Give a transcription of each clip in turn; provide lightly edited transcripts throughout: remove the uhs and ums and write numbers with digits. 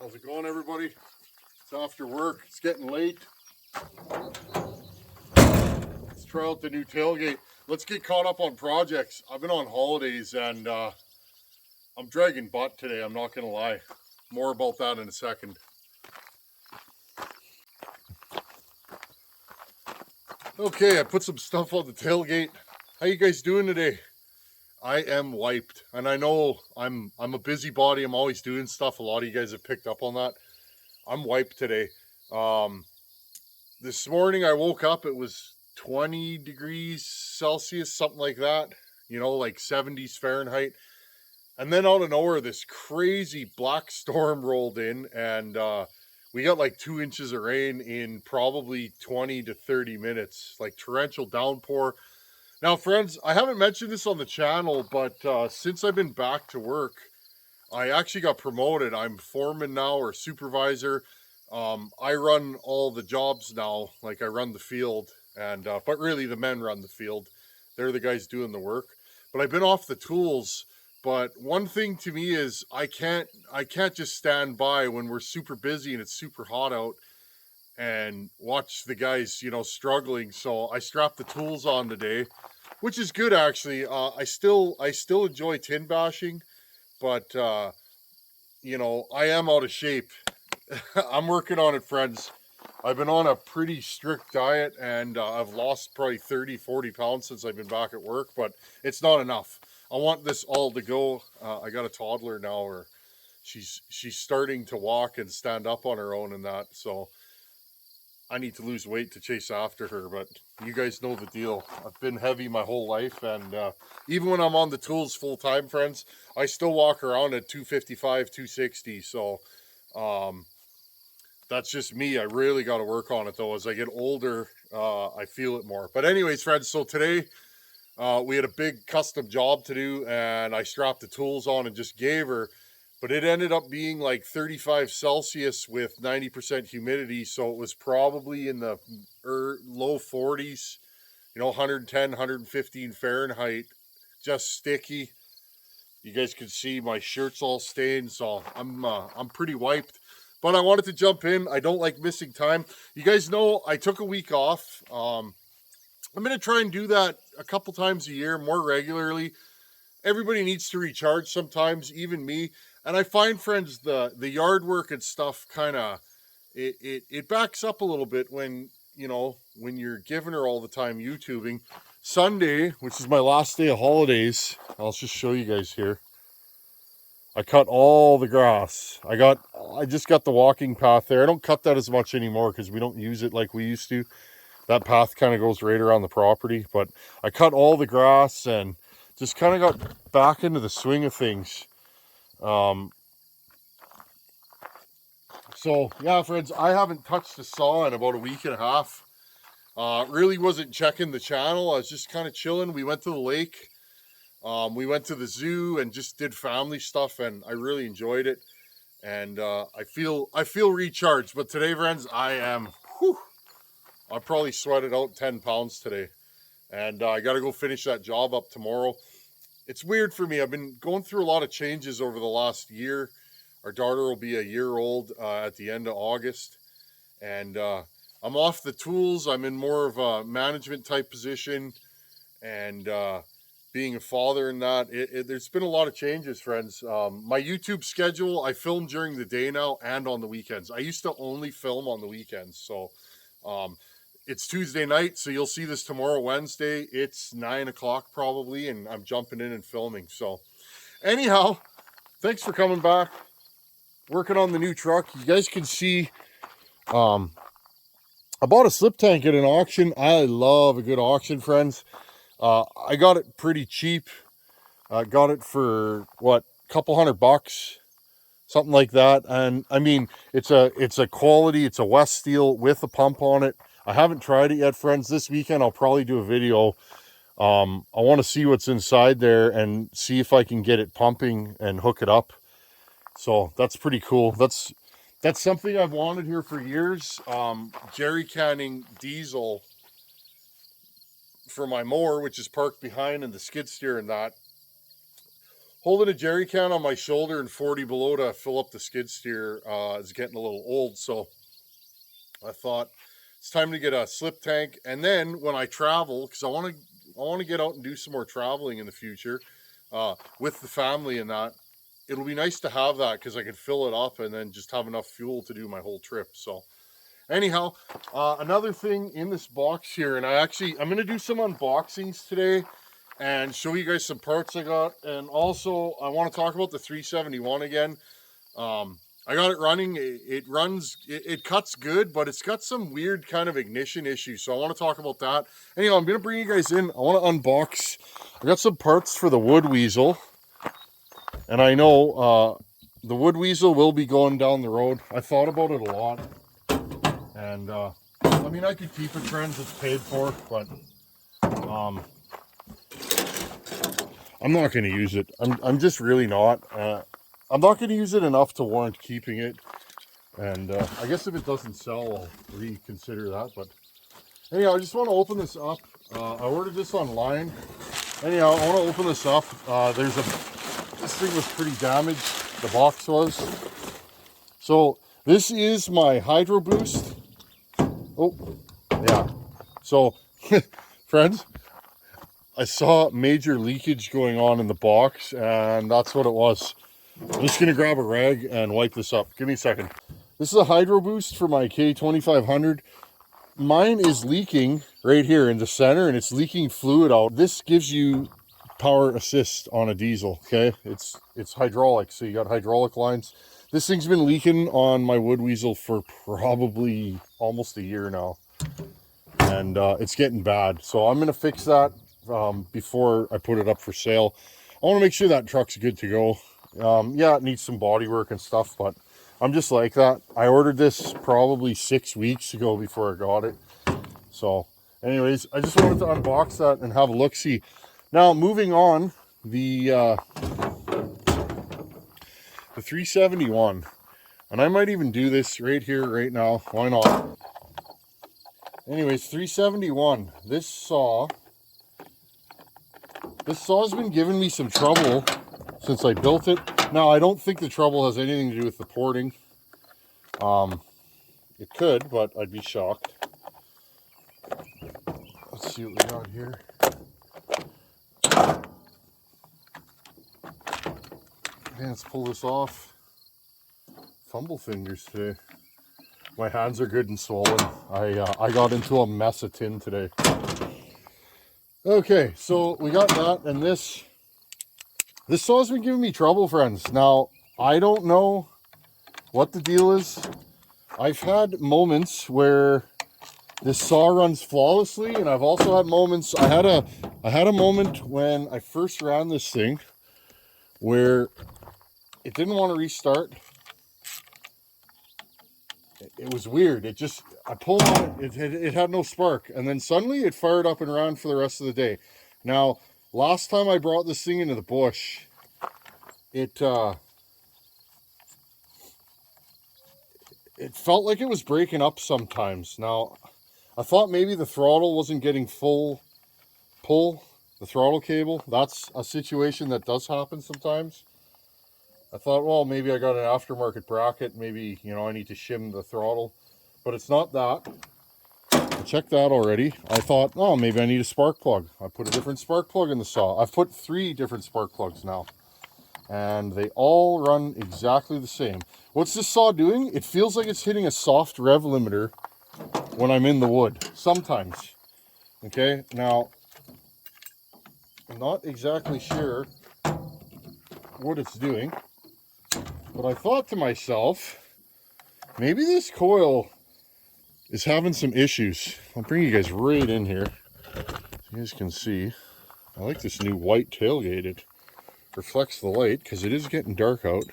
How's it going, everybody? It's after work. It's getting late. Let's try out the new tailgate. Let's get caught up on projects. I've been on holidays and I'm dragging butt today. I'm not gonna lie. More about that in a second. Okay, I put some stuff on the tailgate. How you guys doing today? I am wiped, and I know I'm a busybody. I'm always doing stuff. A lot of you guys have picked up on that. I'm wiped today. This morning I woke up, it was 20 degrees Celsius, something like that, you know, like 70s Fahrenheit. And then out of nowhere, this crazy black storm rolled in, and we got like 2 inches of rain in probably 20 to 30 minutes, like torrential downpour. Now, friends, I haven't mentioned this on the channel, but since I've been back to work, I actually got promoted. I'm foreman now, or supervisor. I run all the jobs now, like I run the field, and but really the men run the field. They're the guys doing the work. But I've been off the tools. But one thing to me is I can't just stand by when we're super busy and it's super hot out and watch the guys, you know, struggling. So I strapped the tools on today, which is good actually. I still enjoy tin bashing, but you know, I am out of shape. I'm working on it, friends. I've been on a pretty strict diet, and I've lost probably 30-40 pounds since I've been back at work, but it's not enough. I want this all to go. I got a toddler now, or she's starting to walk and stand up on her own and that, so I need to lose weight to chase after her. But you guys know the deal. I've been heavy my whole life, and even when I'm on the tools full time, friends, I still walk around at 255, 260. So that's just me. I really got to work on it though. As I get older, I feel it more. But anyways, friends, so today we had a big custom job to do, and I strapped the tools on and just gave her. But it ended up being like 35 Celsius with 90% humidity. So it was probably in the low 40s, you know, 110, 115 Fahrenheit, just sticky. You guys can see my shirt's all stained, so I'm pretty wiped. But I wanted to jump in. I don't like missing time. You guys know I took a week off. I'm going to try and do that a couple times a year, more regularly. Everybody needs to recharge sometimes, even me. And I find, friends, the yard work and stuff kind of, it backs up a little bit when, you know, when you're giving her all the time YouTubing. Sunday, which is my last day of holidays, I'll just show you guys here. I cut all the grass. I just got the walking path there. I don't cut that as much anymore because we don't use it like we used to. That path kind of goes right around the property. But I cut all the grass and just kind of got back into the swing of things. So yeah, friends, I haven't touched the saw in about a week and a half. Really wasn't checking the channel. I was just kind of chilling. We went to the lake. We went to the zoo and just did family stuff, and I really enjoyed it. And I feel recharged. But today, friends, I probably sweated out 10 pounds today. And I got to go finish that job up tomorrow. It's weird for me. I've been going through a lot of changes over the last year. Our daughter will be a year old at the end of August. And I'm off the tools. I'm in more of a management type position. And being a father and that, there's been a lot of changes, friends. My YouTube schedule, I film during the day now and on the weekends. I used to only film on the weekends. So it's Tuesday night, so you'll see this tomorrow, Wednesday. It's 9 o'clock probably, and I'm jumping in and filming. So anyhow, thanks for coming back. Working on the new truck. You guys can see I bought a slip tank at an auction. I love a good auction, friends. I got it pretty cheap. Got it for what, a couple $100, something like that. And I mean, it's a quality, it's a West Steel with a pump on it. I haven't tried it yet, friends. This weekend I'll probably do a video. I want to see what's inside there and see if I can get it pumping and hook it up. So that's pretty cool. That's something I've wanted here for years. Jerry canning diesel for my mower, which is parked behind, and the skid steer and that. holding a jerry can on my shoulder and 40 below to fill up the skid steer is getting a little old. So I thought it's time to get a slip tank. And then when I travel, because I want to get out and do some more traveling in the future with the family and that, it'll be nice to have that because I can fill it up and then just have enough fuel to do my whole trip. So anyhow, another thing in this box here, and I'm going to do some unboxings today and show you guys some parts I got. And also I want to talk about the 371 again. I got it running. It runs, it cuts good, but it's got some weird kind of ignition issues. So I want to talk about that. Anyhow, I'm going to bring you guys in. I want to unbox. I got some parts for the wood weasel. And I know the wood weasel will be going down the road. I thought about it a lot. And I mean, I could keep it, friends. It's paid for, but I'm not going to use it. I'm just really not. I'm not going to use it enough to warrant keeping it. And I guess if it doesn't sell, I'll reconsider that. But anyhow, I just want to open this up. I ordered this online. Anyhow, I want to open this up. This thing was pretty damaged. The box was. So this is my Hydro Boost. Oh, yeah. So, friends, I saw major leakage going on in the box, and that's what it was. I'm just going to grab a rag and wipe this up. Give me a second. This is a Hydro Boost for my K2500. Mine is leaking right here in the center, and it's leaking fluid out. This gives you power assist on a diesel, okay? It's hydraulic, so you got hydraulic lines. This thing's been leaking on my wood weasel for probably almost a year now. And it's getting bad. So I'm going to fix that before I put it up for sale. I want to make sure that truck's good to go. Yeah, it needs some body work and stuff, but I'm just like that. I ordered this probably 6 weeks ago before I got it. So anyways, I just wanted to unbox that and have a look-see. Now, moving on, the 371, and I might even do this right here, right now. Why not? Anyways, 371, this saw's been giving me some trouble since I built it. Now, I don't think the trouble has anything to do with the porting. It could, but I'd be shocked. Let's see what we got here. Man, let's pull this off. Fumble fingers today. My hands are good and swollen. I got into a mess of tin today. Okay, so we got that, and this saw's been giving me trouble, friends. Now, I don't know what the deal is. I've had moments where this saw runs flawlessly, and I've also had moments. I had a moment when I first ran this thing where it didn't want to restart. It was weird. I pulled on it, it had no spark, and then suddenly it fired up and ran for the rest of the day. Now, last time I brought this thing into the bush, it felt like it was breaking up sometimes. Now, I thought maybe the throttle wasn't getting full pull, the throttle cable. That's a situation that does happen sometimes. I thought, well, maybe I got an aftermarket bracket. Maybe, I need to shim the throttle. But it's not that. I checked that already. I thought, oh, maybe I need a spark plug. I put a different spark plug in the saw. I've put 3 different spark plugs now. And they all run exactly the same. What's this saw doing? It feels like it's hitting a soft rev limiter when I'm in the wood. Sometimes. Okay, now, I'm not exactly sure what it's doing. But I thought to myself, maybe this coil is having some issues. I'll bring you guys right in here so you guys can see. I like this new white tailgate. It reflects the light because it is getting dark out.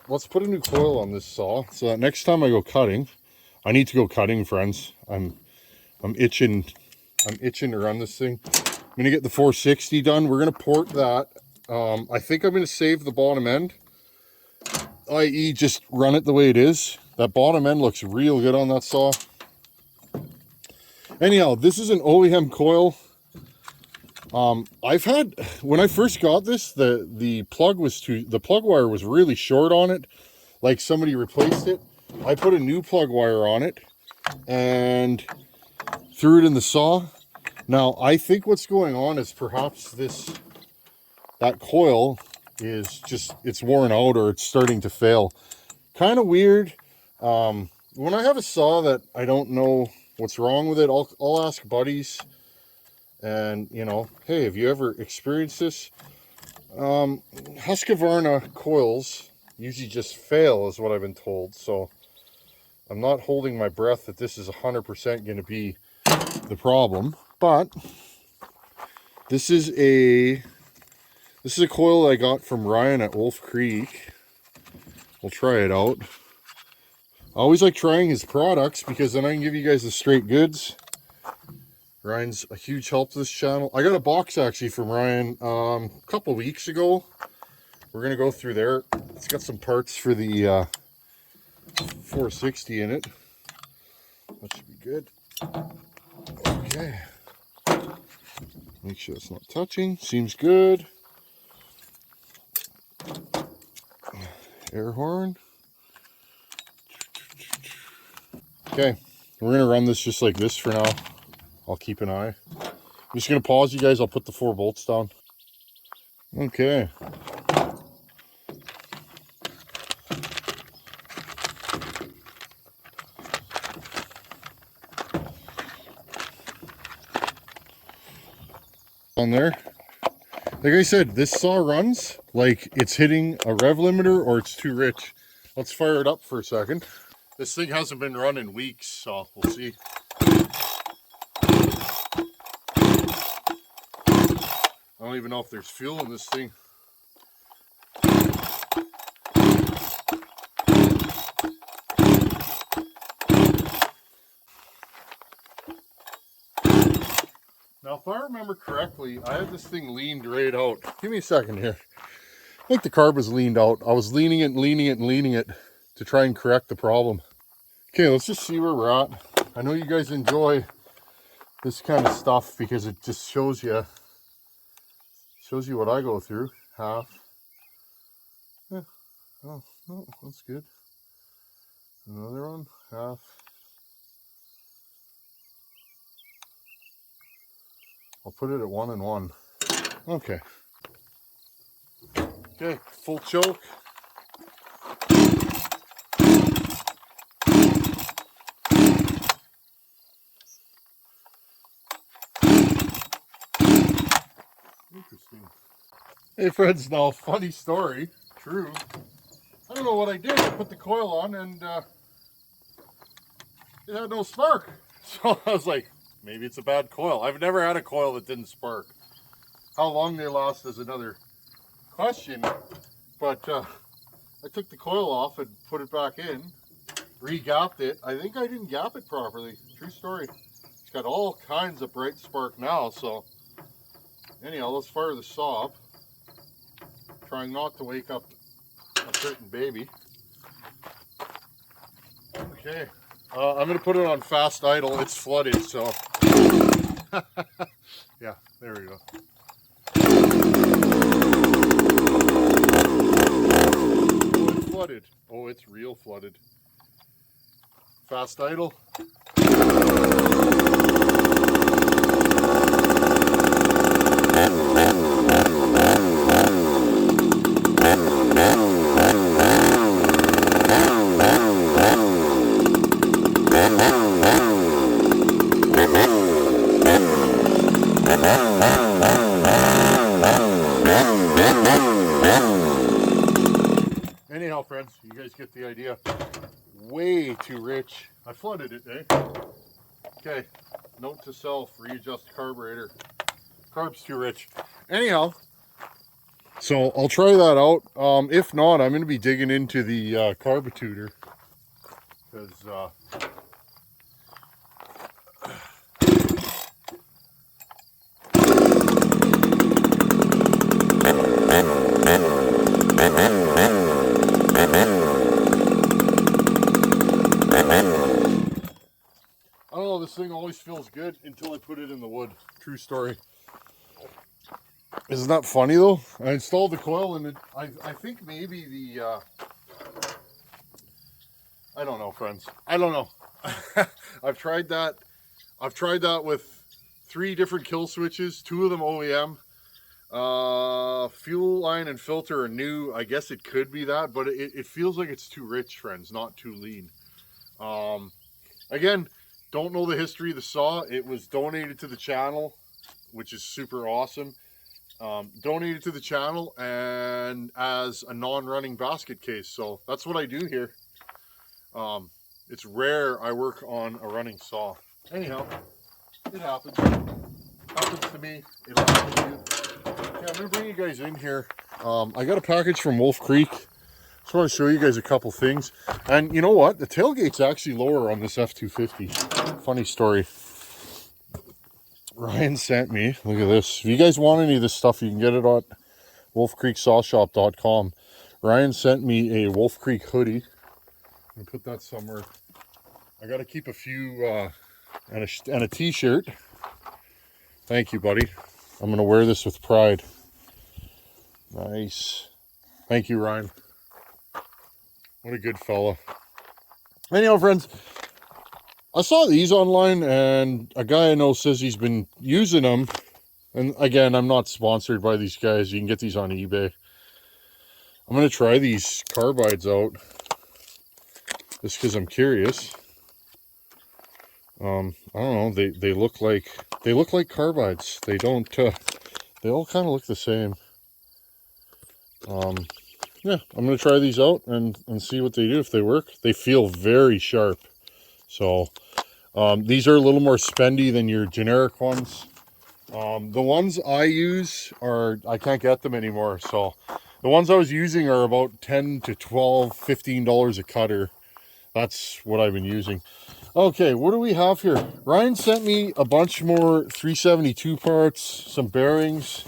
Let's put a new coil on this saw so that next time I go cutting, I need to go cutting, friends. I'm itching to run this thing. I'm gonna get the 460 done. We're gonna port that. I think I'm gonna save the bottom end, i.e. just run it the way it is. That bottom end looks real good on that saw. Anyhow, this is an OEM coil. I've had, when I first got this, the plug wire was really short on it, like somebody replaced it. I put a new plug wire on it and threw it in the saw. Now I think what's going on is perhaps that coil is just, it's worn out or it's starting to fail. Kind of weird. When I have a saw that I don't know what's wrong with it, I'll ask buddies. And, you know, hey, have you ever experienced this? Husqvarna coils usually just fail, is what I've been told. So I'm not holding my breath that this is 100% going to be the problem. But this is a coil that I got from Ryan at Wolf Creek. We'll try it out. I always like trying his products because then I can give you guys the straight goods. Ryan's a huge help to this channel. I got a box actually from Ryan a couple weeks ago. We're gonna go through there. It's got some parts for the 460 in it. That should be good. Okay. Make sure it's not touching. Seems good. Air horn. Okay, we're gonna run this just like this for now. I'll keep an eye. I'm just gonna pause you guys. I'll put the 4 bolts down. Okay. On there. Like I said, this saw runs like it's hitting a rev limiter or it's too rich. Let's fire it up for a second. This thing hasn't been run in weeks, so we'll see. I don't even know if there's fuel in this thing. Now, if I remember correctly, I had this thing leaned right out. Give me a second here. I think the carb was leaned out. I was leaning it and leaning it and leaning it to try and correct the problem. Okay, let's just see where we're at. I know you guys enjoy this kind of stuff because it just shows you what I go through. Half. Yeah. Oh, no, that's good. Another one. Half. I'll put it at 1 and 1. Okay. Okay, full choke. Interesting. Hey friends, now funny story, true. I don't know what I did. I put the coil on and it had no spark. So I was like, maybe it's a bad coil. I've never had a coil that didn't spark. How long they last is another question. But I took the coil off and put it back in, re-gapped it. I think I didn't gap it properly. True story. It's got all kinds of bright spark now, so anyhow, let's fire the saw up. Trying not to wake up a certain baby. Okay, I'm gonna put it on fast idle. It's flooded, so yeah, there we go. Oh, it's flooded. Oh, it's real flooded. Fast idle. Anyhow, friends, you guys get the idea. Way too rich. I flooded it, eh? Okay, note to self, readjust carburetor. Carb's too rich. Anyhow, so I'll try that out. If not, I'm going to be digging into the carburetor because I don't know, this thing always feels good until I put it in the wood. True story. Isn't that funny though? I installed the coil and I think maybe the, I don't know, friends. I don't know. I've tried that. I've tried that with 3 different kill switches, 2 of them OEM. Fuel line and filter are new. I guess it could be that, but it feels like it's too rich, friends, not too lean. Again, don't know the history of the saw. It was donated to the channel, which is super awesome. Donated to the channel and as a non-running basket case. So that's what I do here. It's rare I work on a running saw. Anyhow, it happens. Happens to me. It'll happen to you. Okay, I'm gonna bring you guys in here. I got a package from Wolf Creek. Just want to show you guys a couple things. And you know what? The tailgate's actually lower on this F250. Funny story. Ryan sent me, look at this. If you guys want any of this stuff, you can get it at wolfcreeksawshop.com. Ryan sent me a Wolf Creek hoodie. I'm gonna put that somewhere. I gotta keep a few and a t-shirt. Thank you, buddy. I'm gonna wear this with pride. Nice. Thank you, Ryan. What a good fella. Anyhow, friends, I saw these online and a guy I know says he's been using them. And again, I'm not sponsored by these guys. You can get these on eBay. I'm gonna try these carbides out just because I'm curious. I don't know. They look like carbides. They don't. They all kind of look the same. Yeah, I'm gonna try these out and see what they do, if they work. They feel very sharp. So these are a little more spendy than your generic ones. The ones I use are, I can't get them anymore. So the ones I was using are about $10 to $12, $15 a cutter. That's what I've been using. Okay, what do we have here? Ryan sent me a bunch more 372 parts, some bearings.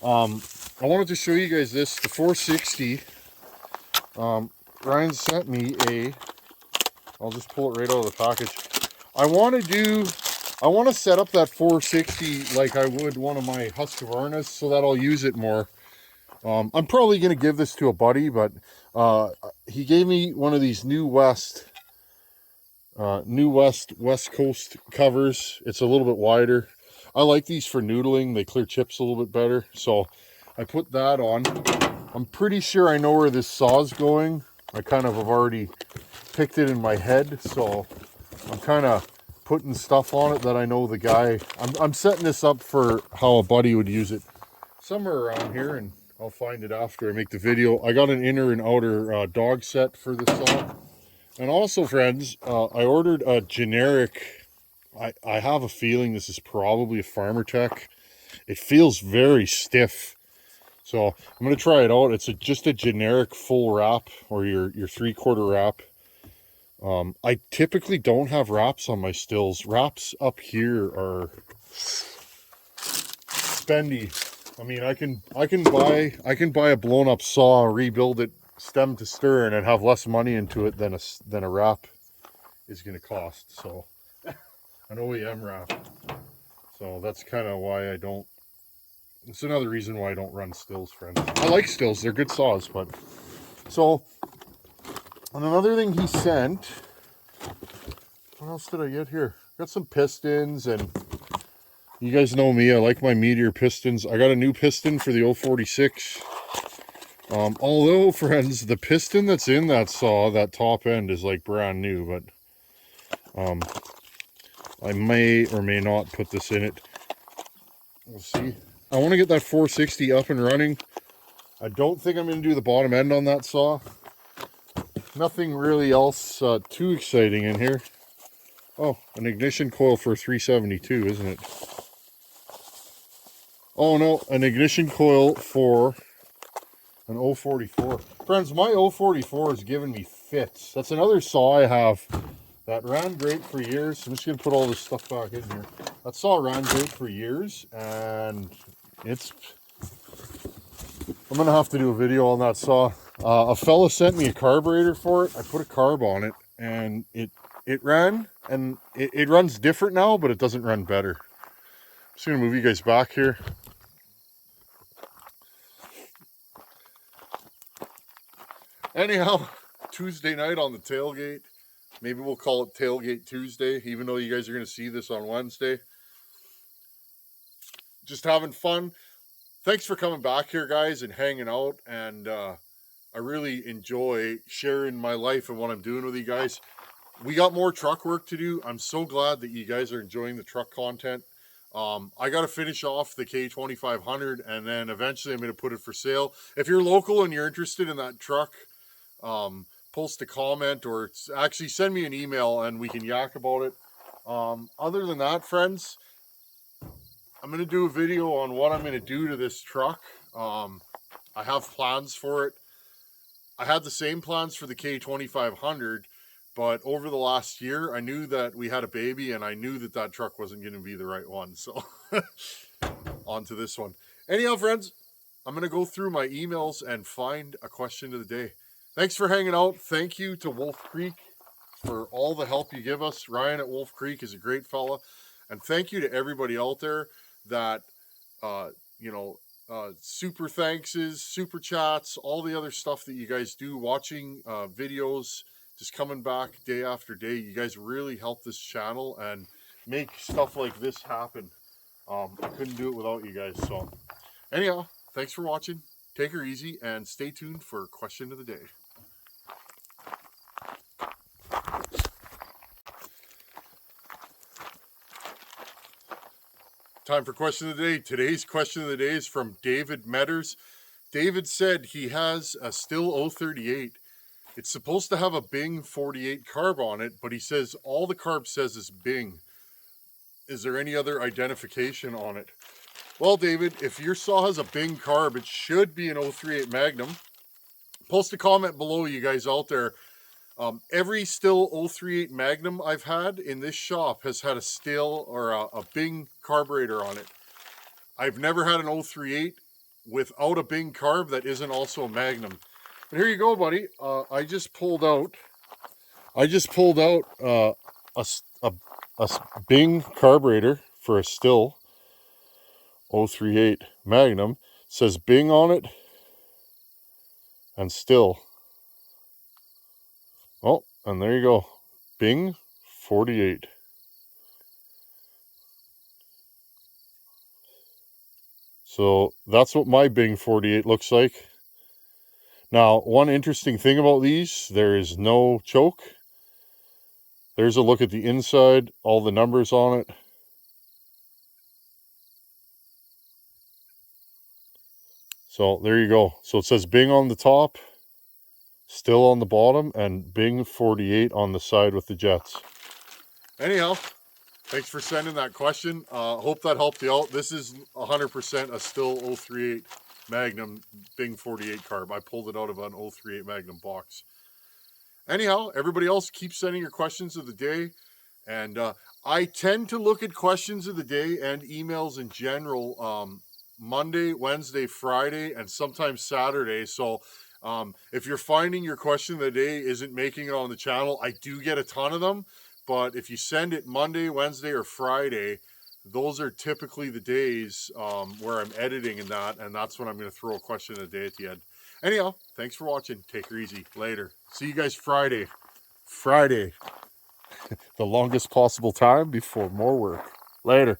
I wanted to show you guys this, the 460. Ryan sent me I'll just pull it right out of the package. I want to set up that 460 like I would one of my Husqvarnas so that I'll use it more. I'm probably going to give this to a buddy, but he gave me one of these New West West Coast covers. It's a little bit wider. I like these for noodling. They clear chips a little bit better. So I put that on. I'm pretty sure I know where this saw's going. I kind of have already picked it in my head. So I'm kind of putting stuff on it that I know the guy. I'm setting this up for how a buddy would use it. Somewhere around here, and I'll find it after I make the video. I got an inner and outer dog set for this saw. And also, friends, I ordered a generic, I have a feeling this is probably a Farmer Tech. It feels very stiff. So I'm going to try it out. It's just a generic full wrap, or your 3/4 wrap. I typically don't have wraps on my stills. Wraps up here are spendy. I mean, I can buy a blown up saw, rebuild it stem to stern, and have less money into it than a wrap is going to cost. So an OEM wrap. So that's kind of why I don't. It's another reason why I don't run stills, friends. I like stills; they're good saws, but so. And another thing he sent. What else did I get here? Got some pistons, and you guys know me. I like my meteor pistons. I got a new piston for the 046. Although, friends, the piston that's in that saw, that top end, is like brand new, but I may or may not put this in it. We'll see. I want to get that 460 up and running. I don't think I'm going to do the bottom end on that saw. Nothing really else too exciting in here. Oh, an ignition coil for 372, isn't it? Oh no, an ignition coil for an 044. Friends, my 044 is giving me fits. That's another saw I have that ran great for years. I'm just going to put all this stuff back in here. That saw ran great for years, and I'm going to have to do a video on that saw. A fella sent me a carburetor for it. I put a carb on it, and it ran, and it runs different now, but it doesn't run better. I'm just going to move you guys back here. Anyhow, Tuesday night on the tailgate. Maybe we'll call it Tailgate Tuesday, even though you guys are going to see this on Wednesday. Just having fun. Thanks for coming back here, guys, and hanging out. And I really enjoy sharing my life and what I'm doing with you guys. We got more truck work to do. I'm so glad that you guys are enjoying the truck content. I got to finish off the K2500, and then eventually I'm going to put it for sale. If you're local and you're interested in that truck, post a comment or actually send me an email and we can yak about it. Other than that, friends, I'm going to do a video on what I'm going to do to this truck. I have plans for it. I had the same plans for the K2500, but over the last year, I knew that we had a baby and I knew that that truck wasn't going to be the right one. So on to this one. Anyhow, friends, I'm going to go through my emails and find a question of the day. Thanks for hanging out. Thank you to Wolf Creek for all the help you give us. Ryan at Wolf Creek is a great fella. And thank you to everybody out there that, super thankses, super chats, all the other stuff that you guys do, watching videos, just coming back day after day. You guys really help this channel and make stuff like this happen. I couldn't do it without you guys. So anyhow, thanks for watching. Take her easy and stay tuned for question of the day. Time for question of the day. Today's question of the day is from David Metters. David said he has a Still 038. It's supposed to have a Bing 48 carb on it, but he says all the carb says is Bing. Is there any other identification on it? Well, David, if your saw has a Bing carb, it should be an 038 Magnum. Post a comment below, you guys out there. Every Still 038 Magnum I've had in this shop has had a Still or a Bing carburetor on it. I've never had an 038 without a Bing carb that isn't also a Magnum. But here you go, buddy. I just pulled out a Bing carburetor for a Still 038 Magnum. It says Bing on it and Still. Oh, and there you go. Bing 48. So that's what my Bing 48 looks like. Now, one interesting thing about these, there is no choke. There's a look at the inside, all the numbers on it. So there you go. So it says Bing on the top, Still on the bottom, and Bing 48 on the side with the jets. Anyhow, thanks for sending that question. Hope that helped you out. This is 100% a Still 038 Magnum Bing 48 carb. I pulled it out of an 038 Magnum box. Anyhow, everybody else, keep sending your questions of the day. And I tend to look at questions of the day and emails in general Monday, Wednesday, Friday, and sometimes Saturday. So if you're finding your question of the day isn't making it on the channel, I do get a ton of them. But if you send it Monday, Wednesday, or Friday, those are typically the days where I'm editing and that's when I'm going to throw a question of the day at the end. Anyhow, thanks for watching. Take her easy. Later. See you guys Friday. Friday. The longest possible time before more work. Later.